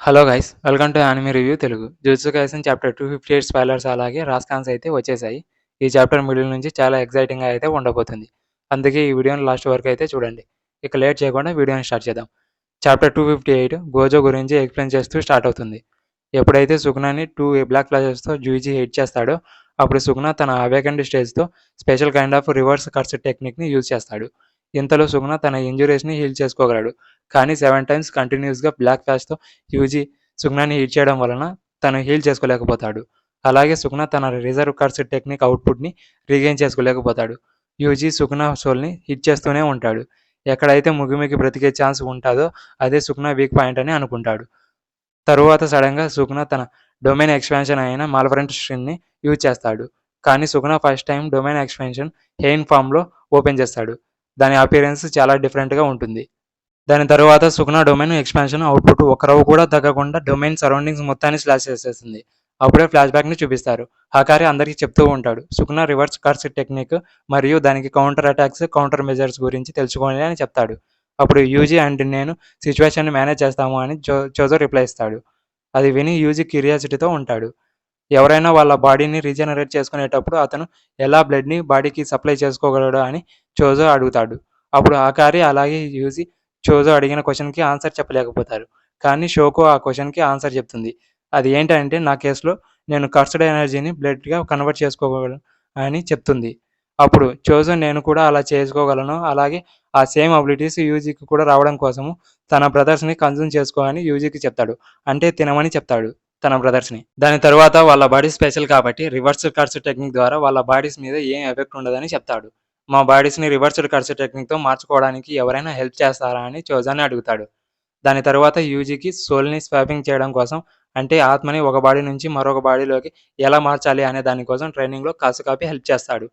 Hello guys! Welcome to anime review Telugu. 'Jujutsu Kaisen' chapter 258 spoilers అలాగే రాస్కాన్స్ అయితే వచ్చేసాయి. ఈ చాప్టర్ మిడిల్ నుంచి చాలా ఎక్సైటింగ్‌గా అయితే ఉండబోతుంది. అందుకే ఈ వీడియోని లాస్ట్ వరకు అయితే చూడండి. ఇక లేట్ చేయకుండా వీడియోని స్టార్ట్ చేద్దాం. చాప్టర్ 258 గోజో గురించి ఎక్స్‌ప్లెయిన్ చేస్తూ స్టార్ట్ అవుతుంది. ఎప్పుడైతే సుగునాని 2 బ్లాక్ ఫ్లాషెస్‌తో జూయిజీ హిట్ చేస్తాడో అప్పుడు సుగునా తన అవేకెండ్ స్టేజ్‌తో special kind of reverse curse టెక్నిక్‌ని యూజ్ చేస్తాడు. ఇంతలో సుగునా తన ఇంజురీస్‌ని హీల్ చేసుకోగలడు. కానీ 7 టైమ్స్ కంటిన్యూస్‌గా బ్లాక్ ఫ్లాష్‌తో యూజీ సుగునాని హిట్ చేయడం వలన తను హీల్ చేసుకోలేకపోతాడు. అలాగే సుగునా తన రిజర్వ్ కర్స్ టెక్నిక్ అవుట్పుట్ని రీగెయిన్ చేసుకోలేకపోతాడు. యూజీ సుగునా సోల్ని హిట్ చేస్తూనే ఉంటాడు. ఎక్కడైతే ముగిమికి బ్రతికే ఛాన్స్ ఉంటుందో అదే సుగునా వీక్ పాయింట్ అని అనుకుంటాడు. తరువాత సడన్గా సుగునా తన డొమైన్ ఎక్స్పాన్షన్ అయిన మాల్ఫరెంట్ స్ట్రిన్ని యూజ్ చేస్తాడు. కానీ Sukuna first time domain expansion హెయిన్ ఫామ్లో ఓపెన్ చేస్తాడు. దాని అపియరెన్స్ చాలా డిఫరెంట్గా ఉంటుంది. దాని తరువాత సుగునా డొమైన్ ఎక్స్పాన్షన్ అవుట్పుట్ ఒక రవ్వ కూడా తగ్గకుండా డొమైన్ సరౌండింగ్స్ మొత్తాన్ని స్లాష్ చేసేస్తుంది. అప్పుడే ఫ్లాష్ బ్యాక్ని చూపిస్తారు. హకారి అందరికీ చెప్తూ ఉంటాడు సుగునా రివర్స్ కర్స్ టెక్నిక్ మరియు దానికి కౌంటర్ అటాక్స్ కౌంటర్ మెజర్స్ గురించి తెలుసుకోండి అని చెప్తాడు. అప్పుడు యూజీ అండ్ నేను సిచ్యువేషన్ని మేనేజ్ చేస్తాము అని చోజో రిప్లై ఇస్తాడు. అది విని యూజీ క్యూరియాసిటీతో ఉంటాడు. ఎవరైనా వాళ్ళ బాడీని రీజనరేట్ చేసుకునేటప్పుడు అతను ఎలా బ్లడ్ని బాడీకి సప్లై చేసుకోగలడు అని చోజో అడుగుతాడు. అప్పుడు హకారి అలాగే యూజీ చోజో అడిగిన క్వశ్చన్కి ఆన్సర్ చెప్పలేకపోతారు. కానీ షోకో ఆ క్వశ్చన్కి ఆన్సర్ చెప్తుంది. అది ఏంటంటే నా కేసులో నేను కర్స్డ్ ఎనర్జీని బ్లడ్గా కన్వర్ట్ చేసుకోగలను అని చెప్తుంది. అప్పుడు చోజో నేను కూడా అలా చేసుకోగలను, అలాగే ఆ సేమ్ అబిలిటీస్ యూజీకి కూడా రావడం కోసము తన బ్రదర్స్ని కన్జ్యూమ్ చేసుకో అని యూజీకి చెప్తాడు. అంటే తినమని చెప్తాడు తన బ్రదర్స్ని. దాని తర్వాత వాళ్ళ బాడీ స్పెషల్ కాబట్టి రివర్స్ కర్స్ టెక్నిక్ ద్వారా వాళ్ళ బాడీస్ మీద ఏం ఎఫెక్ట్ ఉండదని చెప్తాడు. మా బాడీస్ని రివర్స్డ్ కర్స్ టెక్నిక్తో మార్చుకోవడానికి ఎవరైనా హెల్ప్ చేస్తారా అని చోజాని అడుగుతాడు. దాని తర్వాత యూజీకి సోల్ని స్వాపింగ్ చేయడం కోసం, అంటే ఆత్మని ఒక బాడీ నుంచి మరొక బాడీలోకి ఎలా మార్చాలి అనే దానికోసం ట్రైనింగ్లో కాసుకాపి హెల్ప్ చేస్తాడు.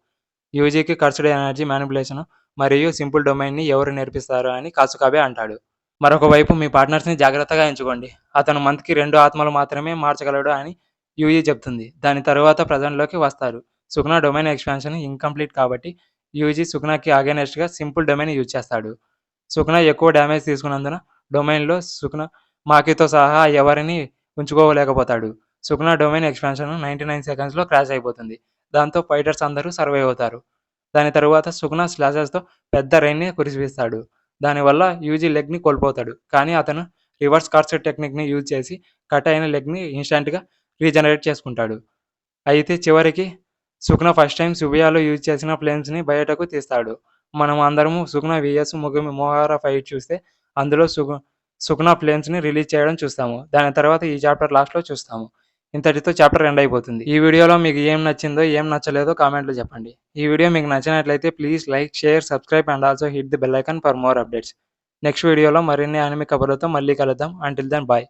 యూజీకి కర్స్డ్ ఎనర్జీ మ్యానిపులేషన్ మరియు సింపుల్ డొమైన్ని ఎవరు నేర్పిస్తారు అని కాసుకాబే అంటాడు. మరొక వైపు మీ పార్ట్నర్స్ని జాగ్రత్తగా ఎంచుకోండి, అతను మంత్కి 2 ఆత్మలు మాత్రమే మార్చగలడు అని యూజీ చెప్తుంది. దాని తర్వాత ప్రజెంట్లోకి వస్తారు. సుగునా డొమైన్ ఎక్స్పాన్షన్ ఇన్కంప్లీట్ కాబట్టి యూజీ సుగునాకి అగైనెస్ట్గా సింపుల్ డొమైన్ యూజ్ చేస్తాడు. సుగునా ఎక్కువ డ్యామేజ్ తీసుకున్నందున డొమైన్లో సుగునా మాకితో సహా ఎవరిని ఉంచుకోలేకపోతాడు. సుగునా డొమైన్ ఎక్స్పాన్షన్ 99 సెకండ్స్లో క్రాష్ అయిపోతుంది. దాంతో ఫైటర్స్ అందరూ సర్వైవ్ అవుతారు. దాని తరువాత సుగునా స్లాషెస్తో పెద్ద రైన్ని కురిపిస్తాడు. దానివల్ల యూజీ లెగ్ని కోల్పోతాడు. కానీ అతను రివర్స్ కర్స్ టెక్నిక్ని యూజ్ చేసి కట్ అయిన లెగ్ని ఇన్స్టెంట్గా రీజనరేట్ చేసుకుంటాడు. అయితే చివరికి సుగునా ఫస్ట్ టైం సుబియాలో యూజ్ చేసిన ఫ్లేమ్స్ని బయటకు తీస్తాడు. మనం అందరము సుగునా విఎస్ ముగిమి మోహారా ఫైట్ చూస్తే అందులో సుగునా ఫ్లేమ్స్ని రిలీజ్ చేయడం చూస్తాము. దాని తర్వాత ఈ చాప్టర్ లాస్ట్లో చూస్తాము. ఇంతటితో చాప్టర్ ఎండ్ అయిపోతుంది. ఈ వీడియోలో మీకు ఏం నచ్చిందో ఏం నచ్చలేదో కామెంట్లో చెప్పండి. ఈ వీడియో మీకు నచ్చినట్లయితే please like, share, subscribe and also hit the bell icon for more updates. Next వీడియోలో మరిన్ని యానిమే కబుర్లతో మళ్ళీ కలుద్దాం. Until then bye.